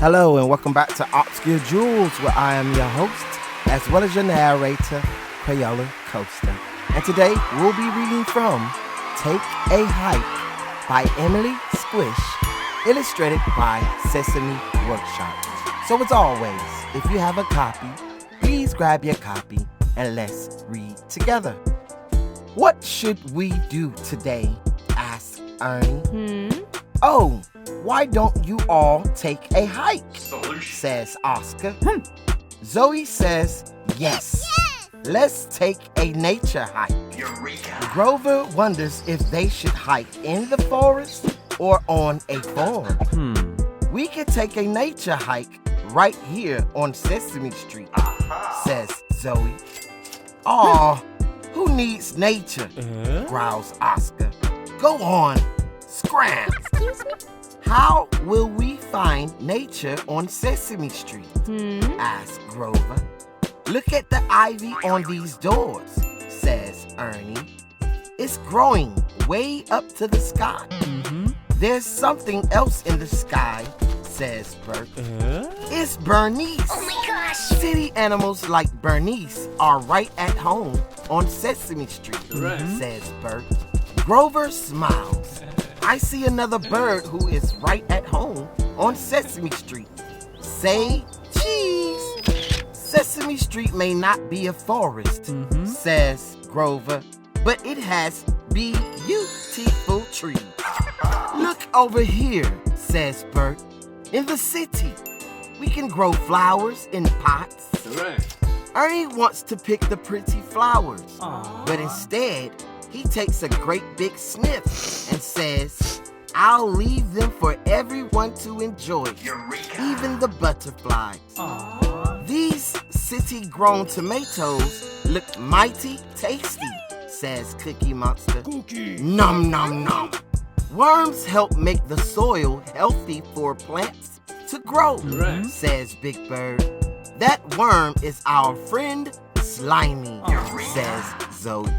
Hello and welcome back to Obscure Jewels, where I am your host, as well as your narrator, Crayola Coaster. And today we'll be reading from Take a Hike by Emily Skwish, illustrated by Sesame Workshop. So as always, if you have a copy, please grab your copy and let's read together. What should we do today? Asked Ernie. Oh, why don't you all take a hike? Says Oscar. Zoe says yes. Let's take a nature hike. Eureka. Grover wonders if they should hike in the forest or on a farm. We could take a nature hike right here on Sesame Street, says Zoe. Aw, who needs nature? Growls Oscar. Go on, scram. Excuse me? How will we find nature on Sesame Street? Asked Grover. Look at the ivy on these doors, says Ernie. It's growing way up to the sky. There's something else in the sky, says Bert. It's Bernice. Oh my gosh! City animals like Bernice are right at home on Sesame Street, says Bert. Grover smiles. I see another bird who is right at home on Sesame Street. Say cheese. Sesame Street may not be a forest, says Grover, but it has beautiful trees. Look over here, says Bert. In the city, we can grow flowers in pots. Ernie wants to pick the pretty flowers, but instead, he takes a great big sniff and says, I'll leave them for everyone to enjoy, even the butterflies. These city-grown tomatoes look mighty tasty, says Cookie Monster. Nom nom nom. Worms help make the soil healthy for plants to grow, says Big Bird. That worm is our friend Slimy, says Zoe.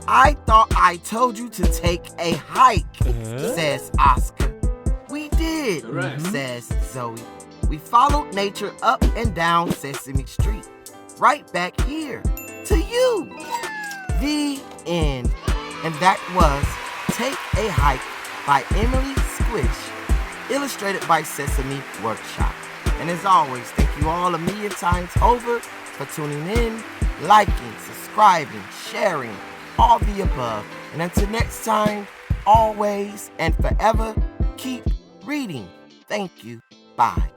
I thought I told you to take a hike, says Oscar. We did, says Zoe. We followed nature up and down Sesame Street, right back here, to you. The end. And that was Take a Hike by Emily Skwish, illustrated by Sesame Workshop. And as always, thank you all a million times over for tuning in, liking, subscribing, sharing, all the above. And until next time, always and forever, keep reading. Thank you. Bye.